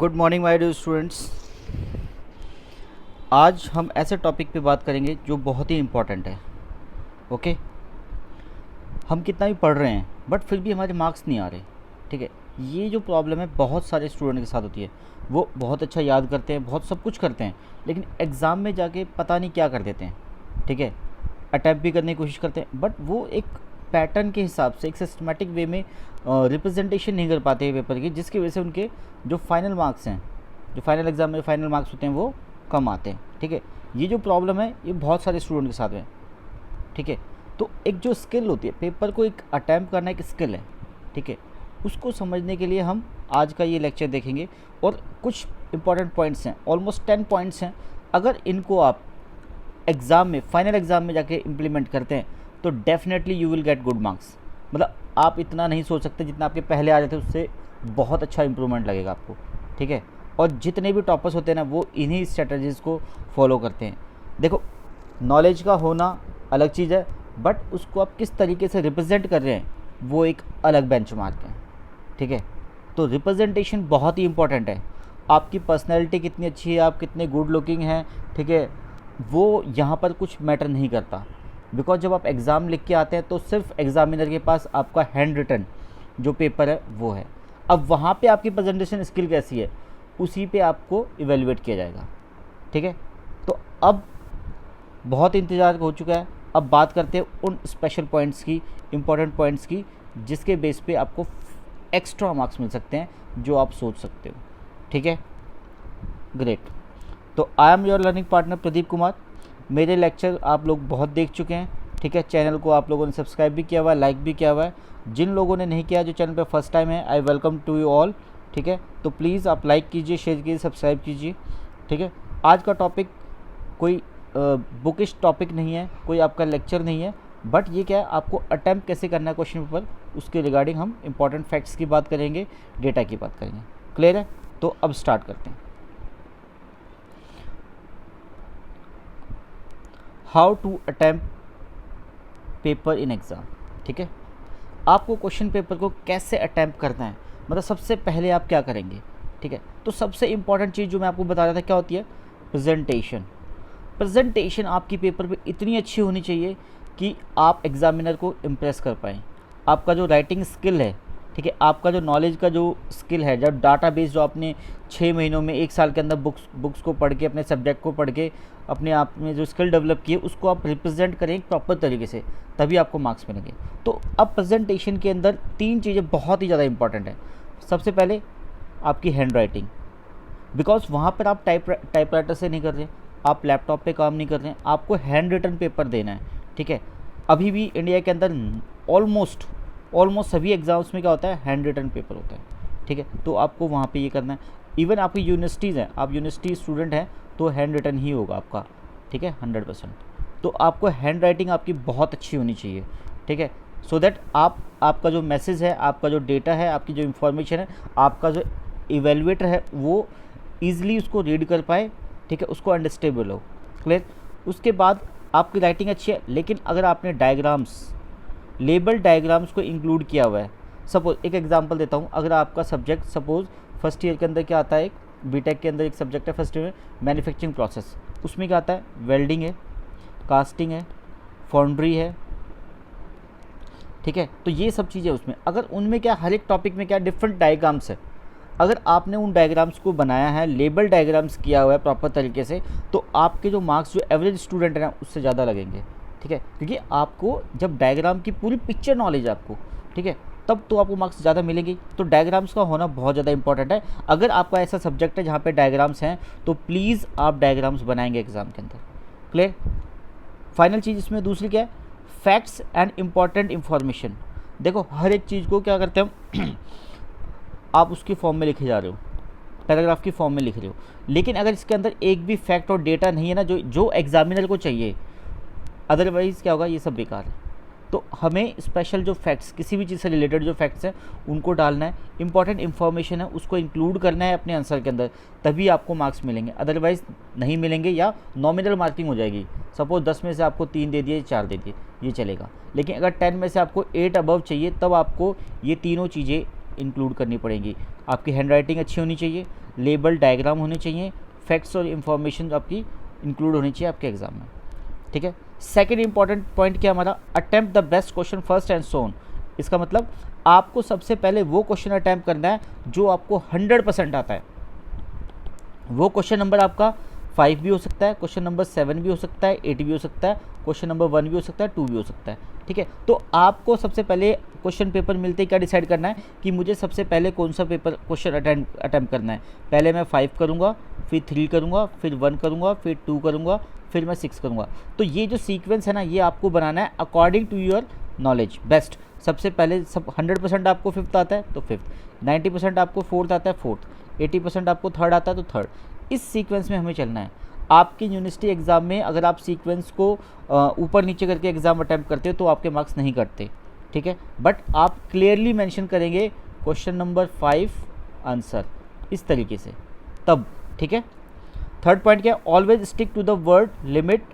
Good morning my dear students. आज हम ऐसे टॉपिक पे बात करेंगे जो बहुत ही इम्पोर्टेंट है। ओके, हम कितना भी पढ़ रहे हैं बट फिर भी हमारे मार्क्स नहीं आ रहे। ठीक है, ये जो प्रॉब्लम है बहुत सारे स्टूडेंट के साथ होती है। वो बहुत अच्छा याद करते हैं, बहुत सब कुछ करते हैं, लेकिन एग्ज़ाम में जाके पता नहीं क्या कर देते हैं। ठीक है, अटैम्प्ट भी करने की कोशिश करते हैं बट वो एक पैटर्न के हिसाब से एक सिस्टमेटिक वे में रिप्रेजेंटेशन नहीं कर पाते हैं पेपर की, जिसकी वजह से उनके जो फाइनल मार्क्स हैं, जो फाइनल एग्ज़ाम में फाइनल मार्क्स होते हैं वो कम आते हैं। ठीक है, ये जो प्रॉब्लम है ये बहुत सारे स्टूडेंट के साथ है। ठीक है, तो एक जो स्किल होती है, पेपर को एक अटैम्प्ट करना एक स्किल है। ठीक है, उसको समझने के लिए हम आज का ये लेक्चर देखेंगे और कुछ इंपॉर्टेंट पॉइंट्स हैं, ऑलमोस्ट 10 पॉइंट्स हैं। अगर इनको आप एग्ज़ाम में, फाइनल एग्ज़ाम में जाके इम्प्लीमेंट करते हैं तो definitely you will get good marks. मतलब आप इतना नहीं सोच सकते, जितना आपके पहले आ रहे थे उससे बहुत अच्छा इंप्रूवमेंट लगेगा आपको। ठीक है, और जितने भी टॉपर्स होते हैं ना वो इन्हीं स्ट्रेटजीज़ को फॉलो करते हैं। देखो, नॉलेज का होना अलग चीज़ है बट उसको आप किस तरीके से रिप्रेजेंट कर रहे हैं वो एक अलग बेंचमार्क है। ठीक है, तो रिप्रेजेंटेशन बहुत ही इंपॉर्टेंट है। आपकी पर्सनैलिटी कितनी अच्छी है, आप कितने गुड लुकिंग हैं, ठीक है, वो यहाँ पर कुछ मैटर नहीं करता। बिकॉज जब आप एग्ज़ाम लिख के आते हैं तो सिर्फ एग्ज़ामिनर के पास आपका हैंड रिटन जो पेपर है वो है। अब वहाँ पे आपकी प्रेजेंटेशन स्किल कैसी है उसी पे आपको इवेल्युएट किया जाएगा। ठीक है, तो अब बहुत इंतज़ार हो चुका है, अब बात करते हैं उन स्पेशल पॉइंट्स की, इंपॉर्टेंट पॉइंट्स की, जिसके बेस पे आपको एक्स्ट्रा मार्क्स मिल सकते हैं जो आप सोच सकते हो। ठीक है, ग्रेट। तो आई am your learning partner Pradeep Kumar. मेरे लेक्चर आप लोग बहुत देख चुके हैं। ठीक है, चैनल को आप लोगों ने सब्सक्राइब भी किया हुआ है, लाइक भी किया हुआ है। जिन लोगों ने नहीं किया, जो चैनल पे फर्स्ट टाइम है, I welcome to you all. ठीक है, तो प्लीज़ आप लाइक कीजिए, शेयर कीजिए, सब्सक्राइब कीजिए। ठीक है, आज का टॉपिक कोई बुकिश टॉपिक नहीं है, कोई आपका लेक्चर नहीं है, बट ये क्या है, आपको अटैम्प्ट कैसे करना है क्वेश्चन पेपर, उसके रिगार्डिंग हम इंपॉर्टेंट फैक्ट्स की बात करेंगे, डेटा की बात करेंगे। क्लियर है? तो अब स्टार्ट करते हैं। How to attempt paper in exam. ठीक है, आपको क्वेश्चन पेपर को कैसे अटैम्प्ट करना है, मतलब सबसे पहले आप क्या करेंगे। ठीक है, तो सबसे इंपॉर्टेंट चीज़ जो मैं आपको बता रहा था क्या होती है, प्रेजेंटेशन। प्रेजेंटेशन आपकी पेपर पे इतनी अच्छी होनी चाहिए कि आप एग्ज़ामिनर को इम्प्रेस कर पाएँ। आपका जो राइटिंग स्किल है, ठीक है, आपका जो नॉलेज का जो स्किल है, जब डाटाबेस जो आपने 6 महीनों में 1 साल के अंदर बुक्स को पढ़ के, अपने सब्जेक्ट को पढ़ के अपने आप में जो स्किल डेवलप किए, उसको आप रिप्रेजेंट करें एक प्रॉपर तरीके से, तभी आपको मार्क्स मिलेंगे। तो अब प्रेजेंटेशन के अंदर 3 चीज़ें बहुत ही ज़्यादा इंपॉर्टेंट है। सबसे पहले आपकी हैंड राइटिंग, बिकॉज वहाँ पर आप टाइपराइटर से नहीं कर रहे, आप लैपटॉप पे काम नहीं कर रहे हैं, आपको हैंड रिटन पेपर देना है। ठीक है, अभी भी इंडिया के अंदर ऑलमोस्ट सभी एग्ज़ाम्स में क्या होता है, हैंड रिटन पेपर होता है। ठीक है, तो आपको वहाँ पे ये करना है। इवन आपकी यूनिवर्सिटीज़ हैं, आप यूनिवर्सिटी स्टूडेंट हैं तो हैंड रिटन ही होगा आपका। ठीक है, 100%। तो आपको हैंड राइटिंग आपकी बहुत अच्छी होनी चाहिए। ठीक है, सो दैट आपका जो मैसेज है, आपका जो डेटा है, आपकी जो इन्फॉर्मेशन है, आपका जो इवेलुएटर है वो ईज़िली उसको रीड कर पाए। ठीक है, उसको अंडरस्टेबल हो। क्लियर? उसके बाद आपकी राइटिंग अच्छी है, लेकिन अगर आपने डायग्राम्स, लेबल डायग्राम्स को इंक्लूड किया हुआ है, सपोज एक एग्जांपल देता हूँ, अगर आपका सब्जेक्ट सपोज फर्स्ट ईयर के अंदर क्या आता है, एक बीटेक के अंदर एक सब्जेक्ट है फर्स्ट ईयर में, मैन्युफैक्चरिंग प्रोसेस, उसमें क्या आता है, वेल्डिंग है, कास्टिंग है, फाउंड्री है। ठीक है, तो ये सब चीज़ें उसमें, अगर उनमें क्या, हर एक टॉपिक में क्या डिफरेंट डायग्राम्स है, अगर आपने उन डायग्राम्स को बनाया है, लेबल डायग्राम्स किया हुआ है प्रॉपर तरीके से, तो आपके जो मार्क्स जो एवरेज स्टूडेंट है ना उससे ज़्यादा लगेंगे। ठीक है, क्योंकि आपको जब डायग्राम की पूरी पिक्चर नॉलेज है आपको, ठीक है, तब तो आपको मार्क्स ज़्यादा मिलेंगे। तो डायग्राम्स का होना बहुत ज़्यादा इंपॉर्टेंट है। अगर आपका ऐसा सब्जेक्ट है जहाँ पे डायग्राम्स हैं तो प्लीज़ आप डायग्राम्स बनाएंगे एग्ज़ाम के अंदर। क्लियर? फाइनल चीज़ इसमें दूसरी क्या है, फैक्ट्स एंड इम्पॉर्टेंट इन्फॉर्मेशन। देखो, हर एक चीज़ को क्या करते हैं आप उसकी फॉर्म में लिखे जा रहे हो, पैराग्राफ की फॉर्म में लिख रहे हो, लेकिन अगर इसके अंदर एक भी फैक्ट और डेटा नहीं है ना जो एग्जामिनर को चाहिए, अदरवाइज़ क्या होगा, ये सब बेकार है। तो हमें स्पेशल जो फैक्ट्स, किसी भी चीज़ से रिलेटेड जो फैक्ट्स हैं उनको डालना है, इंपॉर्टेंट इन्फॉर्मेशन है उसको इंक्लूड करना है अपने आंसर के अंदर, तभी आपको मार्क्स मिलेंगे, अदरवाइज़ नहीं मिलेंगे या नॉमिनल मार्किंग हो जाएगी। सपोज 10 में से आपको 3 दे दिए, 4 दे दिए, ये चलेगा। लेकिन अगर 10 में से आपको 8 अबव चाहिए, तब आपको ये तीनों चीज़ें इंक्लूड करनी पड़ेंगी। आपकी हैंडराइटिंग अच्छी होनी चाहिए, लेबल डायग्राम होने चाहिए, फैक्ट्स और इन्फॉर्मेशन आपकी इंक्लूड होनी चाहिए आपके एग्जाम में, ठीक है। सेकेंड इंपॉर्टेंट पॉइंट क्या हमारा, attempt the best question first and so on. इसका मतलब आपको सबसे पहले वो क्वेश्चन अटेम्प्ट करना है जो आपको 100% आता है। वो क्वेश्चन नंबर आपका 5 भी हो सकता है, क्वेश्चन नंबर 7 भी हो सकता है, 8 भी हो सकता है, क्वेश्चन नंबर 1 भी हो सकता है, 2 भी हो सकता है, ठीक है। तो आपको सबसे पहले क्वेश्चन पेपर मिलते ही क्या डिसाइड करना है कि मुझे सबसे पहले कौन सा पेपर क्वेश्चन अटेम्प्ट करना है। पहले मैं 5 करूँगा, फिर 3 करूँगा, फिर 1 करूँगा, फिर 2 करूँगा, फिर मैं 6 करूँगा। तो ये जो सीक्वेंस है ना, ये आपको बनाना है according to your knowledge best. सबसे पहले सब 100% आपको 5th आता है तो 5th, 90% आपको 4th आता है 4th, 80% आपको 3rd आता है तो 3rd। इस सीक्वेंस में हमें चलना है। आपकी यूनिवर्सिटी एग्ज़ाम में अगर आप सीक्वेंस को ऊपर नीचे करके एग्ज़ाम अटैम्प्ट करते हो तो आपके मार्क्स नहीं कटते, ठीक है। बट आप क्लियरली मेंशन करेंगे क्वेश्चन नंबर 5 आंसर इस तरीके से, तब ठीक है। थर्ड पॉइंट क्या है, always stick to the word limit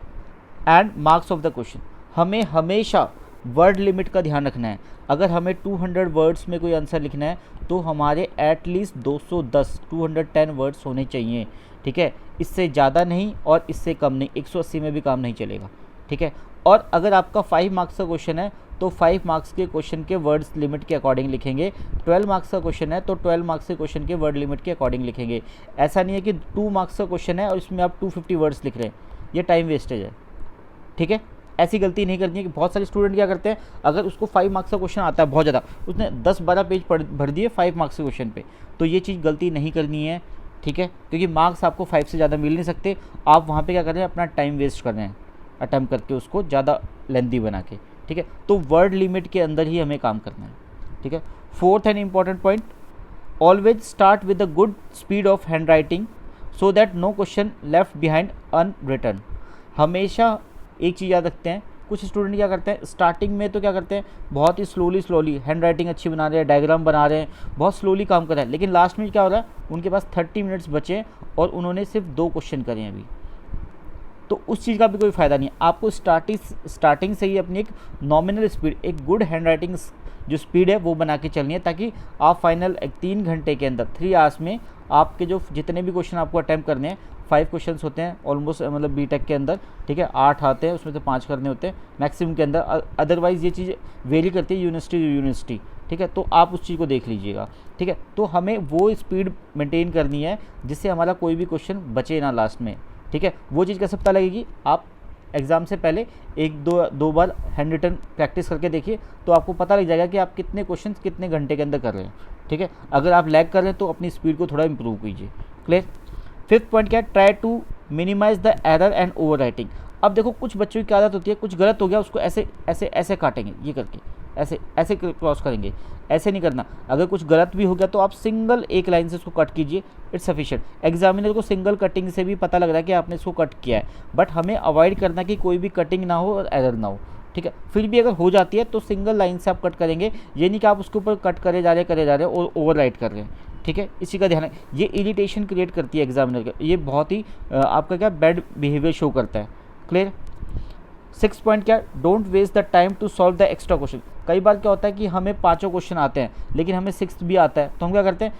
and marks of the question. हमें हमेशा वर्ड लिमिट का ध्यान रखना है। अगर हमें 200 वर्ड्स में कोई आंसर लिखना है तो हमारे एटलीस्ट 210 वर्ड्स होने चाहिए, ठीक है। इससे ज़्यादा नहीं और इससे कम नहीं, 180 में भी काम नहीं चलेगा, ठीक है। और अगर आपका 5 मार्क्स का क्वेश्चन है तो 5 मार्क्स के क्वेश्चन के वर्ड्स लिमिट के अकॉर्डिंग लिखेंगे। 12 मार्क्स का क्वेश्चन है तो 12 मार्क्स के क्वेश्चन के वर्ड लिमिट के अकॉर्डिंग लिखेंगे। ऐसा नहीं है कि 2 मार्क्स का क्वेश्चन है और इसमें आप 250 वर्ड्स लिख रहे हैं, ये टाइम वेस्टेज है, ठीक है। ऐसी गलती नहीं करनी है कि बहुत सारे स्टूडेंट क्या करते हैं, अगर उसको 5 मार्क्स का क्वेश्चन आता है बहुत ज़्यादा, उसने 10-12 पेज भर दिए 5 मार्क्स के क्वेश्चन पे, तो ये चीज़ गलती नहीं करनी है, ठीक है। क्योंकि मार्क्स आपको 5 से ज़्यादा मिल नहीं सकते। आप वहाँ पे क्या कर रहे हैं, अपना टाइम वेस्ट कर रहे हैं अटैम्प्ट करके उसको ज़्यादा लेंथी बना के, ठीक है। तो वर्ड लिमिट के अंदर ही हमें काम करना है, ठीक है। Fourth and important point, always start with the good speed of handwriting so that no question left behind unwritten. हमेशा एक चीज़ याद रखते हैं, कुछ स्टूडेंट क्या करते हैं स्टार्टिंग में तो क्या करते हैं, बहुत ही स्लोली हैंड राइटिंग अच्छी बना रहे हैं, डायग्राम बना रहे हैं, बहुत स्लोली काम कर रहे हैं, लेकिन लास्ट में क्या हो रहा है, उनके पास 30 मिनट्स बचे और उन्होंने सिर्फ 2 क्वेश्चन करे हैं अभी। तो उस चीज़ का भी कोई फ़ायदा नहीं है। आपको स्टार्टिंग से ही अपनी एक नॉमिनल स्पीड, एक गुड हैंड राइटिंग जो स्पीड है वो बना के चलनी है, ताकि आप फाइनल 3 घंटे के अंदर 3 आवर्स में आपके जो जितने भी क्वेश्चन आपको अटैम्प्ट करने हैं, 5 क्वेश्चंस होते हैं ऑलमोस्ट, मतलब बीटेक के अंदर, ठीक है। 8 आते हैं, उसमें से 5 करने होते हैं मैक्सिमम के अंदर। अदरवाइज़ ये चीज़ वेरी करती है यूनिवर्सिटी, ठीक है। तो आप उस चीज़ को देख लीजिएगा, ठीक है। तो हमें वो स्पीड मेंटेन करनी है जिससे हमारा कोई भी क्वेश्चन बचे ना लास्ट में, ठीक है। वो चीज़ कैसे पता लगेगी, आप एग्ज़ाम से पहले 1-2 बार हैंड रिटन प्रैक्टिस करके देखिए, तो आपको पता लग जाएगा कि आप कितने क्वेश्चन कितने घंटे के अंदर कर रहे हैं, ठीक है। अगर आप लैग कर रहे हैं तो अपनी स्पीड को थोड़ा इंप्रूव कीजिए, क्लियर। फिफ्थ पॉइंट क्या है, try to minimise the error and overwriting. अब देखो कुछ बच्चों की आदत होती है, कुछ गलत हो गया उसको ऐसे काटेंगे, ये करके ऐसे क्रॉस करेंगे, ऐसे नहीं करना। अगर कुछ गलत भी हो गया तो आप सिंगल एक लाइन से उसको कट कीजिए, इट्स सफिशिएंट। एग्जामिनर को सिंगल कटिंग से भी पता लग रहा है कि आपने इसको कट किया है, बट हमें अवॉइड करना कि कोई भी कटिंग ना हो और एरर ना हो, ठीक है। फिर भी अगर हो जाती है तो सिंगल लाइन से आप कट करेंगे, ये नहीं कि आप उसके ऊपर कट करे जा रहे हैं और ओवर राइट कर रहे हैं, ठीक है। इसी का ध्यान है, ये इरिटेशन क्रिएट करती है एग्जामिनर का, ये बहुत ही आपका क्या बैड बिहेवियर शो करता है, क्लियर। 6 पॉइंट क्या, don't waste the time to solve the extra question. कई बार क्या होता है कि हमें 5 क्वेश्चन आते हैं लेकिन हमें 6th भी आता है, तो हम क्या करते हैं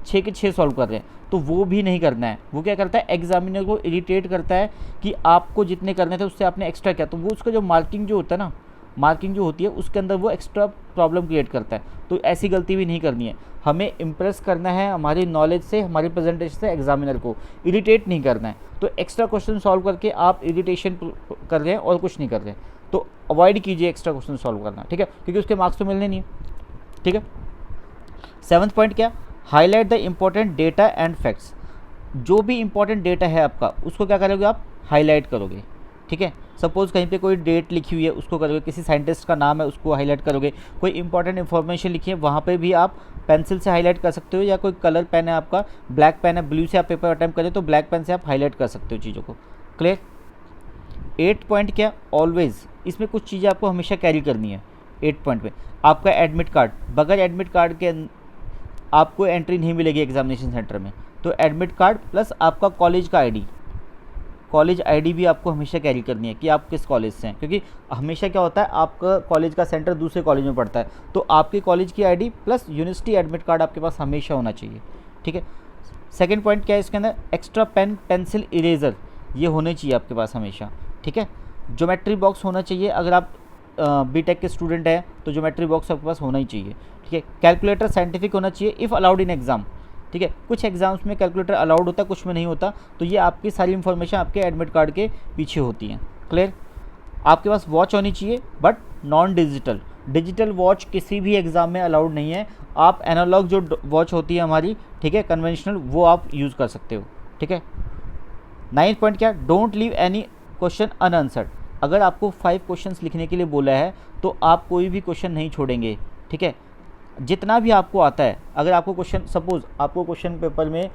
6 के 6 सॉल्व कर रहे हैं, तो वो भी नहीं करना है। वो क्या करता है, एग्जामिनर को इरिटेट करता है कि आपको जितने करने थे उससे आपने एक्स्ट्रा किया, तो वो उसका जो मार्किंग जो होता है ना, मार्किंग जो होती है उसके अंदर वो एक्स्ट्रा प्रॉब्लम क्रिएट करता है। तो ऐसी गलती भी नहीं करनी है, हमें इम्प्रेस करना है हमारी नॉलेज से, हमारी प्रेजेंटेशन से एग्जामिनर को, इरिटेट नहीं करना है। तो एक्स्ट्रा क्वेश्चन सॉल्व करके आप इरिटेशन कर रहे हैं और कुछ नहीं कर रहे हैं, तो अवॉइड कीजिए एक्स्ट्रा क्वेश्चन सॉल्व करना, ठीक है, क्योंकि उसके मार्क्स तो मिलने नहीं है, ठीक है। 7th पॉइंट क्या, highlight the important data and facts. जो भी इंपॉर्टेंट डेटा है आपका उसको क्या करोगे, आप हाईलाइट करोगे, ठीक है। सपोज़ कहीं पे कोई डेट लिखी हुई है उसको करोगे, किसी साइंटिस्ट का नाम है उसको हाईलाइट करोगे, कोई इंपॉर्टेंट इन्फॉर्मेशन लिखी है वहाँ पे भी आप पेंसिल से हाईलाइट कर सकते हो, या कोई कलर पेन है आपका, ब्लैक पेन है, ब्लू से आप पेपर अटैम्प्ट करें तो ब्लैक पेन से आप हाईलाइट कर सकते हो चीज़ों को, क्लियर। 8 पॉइंट क्या, ऑलवेज, इसमें कुछ चीज़ें आपको हमेशा कैरी करनी है। 8 पॉइंट में आपका एडमिट कार्ड, बगैर एडमिट कार्ड के आपको एंट्री नहीं मिलेगी एग्जामिनेशन सेंटर में, तो एडमिट कार्ड प्लस आपका कॉलेज का आईडी, कॉलेज आईडी भी आपको हमेशा कैरी करनी है कि आप किस कॉलेज से हैं, क्योंकि हमेशा क्या होता है आपका कॉलेज का सेंटर दूसरे कॉलेज में पड़ता है, तो आपके कॉलेज की ID plus university admit card आपके पास हमेशा होना चाहिए, ठीक है। सेकंड पॉइंट क्या है इसके अंदर, एक्स्ट्रा पेन पेंसिल इरेज़र ये होने चाहिए आपके पास हमेशा, ठीक है। ज्योमेट्री बॉक्स होना चाहिए, अगर आप बीटेक के स्टूडेंट हैं तो ज्योमेट्री बॉक्स आपके पास होना ही चाहिए, ठीक है। कैलकुलेटर साइंटिफिक होना चाहिए इफ़ अलाउड इन एग्ज़ाम, ठीक है। कुछ एग्जाम्स में कैलकुलेटर अलाउड होता है, कुछ में नहीं होता, तो ये आपकी सारी इन्फॉर्मेशन आपके एडमिट कार्ड के पीछे होती हैं। क्लियर। आपके पास वॉच होनी चाहिए but non digital, digital watch किसी भी एग्ज़ाम में अलाउड नहीं है। आप एनालॉग जो वॉच होती है हमारी, ठीक है, कन्वेंशनल, वो आप यूज़ कर सकते हो, ठीक है। 9th पॉइंट क्या, don't leave any question unanswered. अगर आपको 5 क्वेश्चंस लिखने के लिए बोला है तो आप कोई भी क्वेश्चन नहीं छोड़ेंगे, ठीक है। जितना भी आपको आता है, अगर आपको क्वेश्चन, सपोज़ आपको क्वेश्चन पेपर में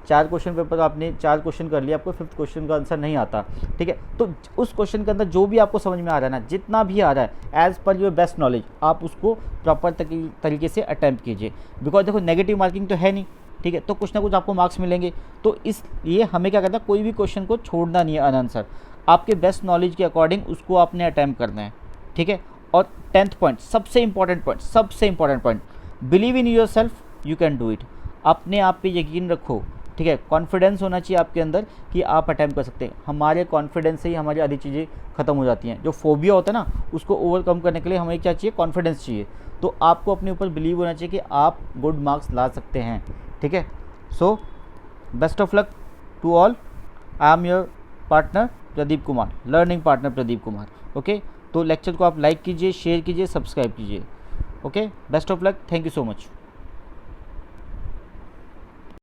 4 क्वेश्चन पेपर, आपने 4 क्वेश्चन कर लिया, आपको 5th क्वेश्चन का आंसर नहीं आता, ठीक है, तो उस क्वेश्चन के अंदर जो भी आपको समझ में आ रहा है ना, जितना भी आ रहा है as per your best knowledge, आप उसको प्रॉपर तरीके से अटैम्प्ट कीजिए। बिकॉज देखो नेगेटिव मार्किंग तो है नहीं, ठीक है, तो कुछ ना कुछ आपको मार्क्स मिलेंगे, तो इसलिए हमें क्या करना है, कोई भी क्वेश्चन को छोड़ना नहीं है अनआंसर, आपके बेस्ट नॉलेज के अकॉर्डिंग उसको आपने अटैम्प्ट करना है, ठीक है। और 10th पॉइंट, सबसे important point, believe in your self, you can do it. अपने आप पे यकीन रखो, ठीक है, कॉन्फिडेंस होना चाहिए आपके अंदर कि आप अटैम्प्ट कर सकते हैं। हमारे कॉन्फिडेंस से ही हमारी आधी चीज़ें ख़त्म हो जाती हैं। जो फोबिया होता है ना, उसको ओवरकम करने के लिए हमें क्या चाहिए, कॉन्फिडेंस चाहिए। तो आपको अपने ऊपर बिलीव होना चाहिए कि आप गुड मार्क्स ला सकते हैं, ठीक है। So best of luck to all. I am your partner Pradeep Kumar, learning partner Pradeep Kumar, okay. तो लेक्चर को आप लाइक कीजिए, शेयर कीजिए, सब्सक्राइब कीजिए, okay. Best of luck, thank you so much.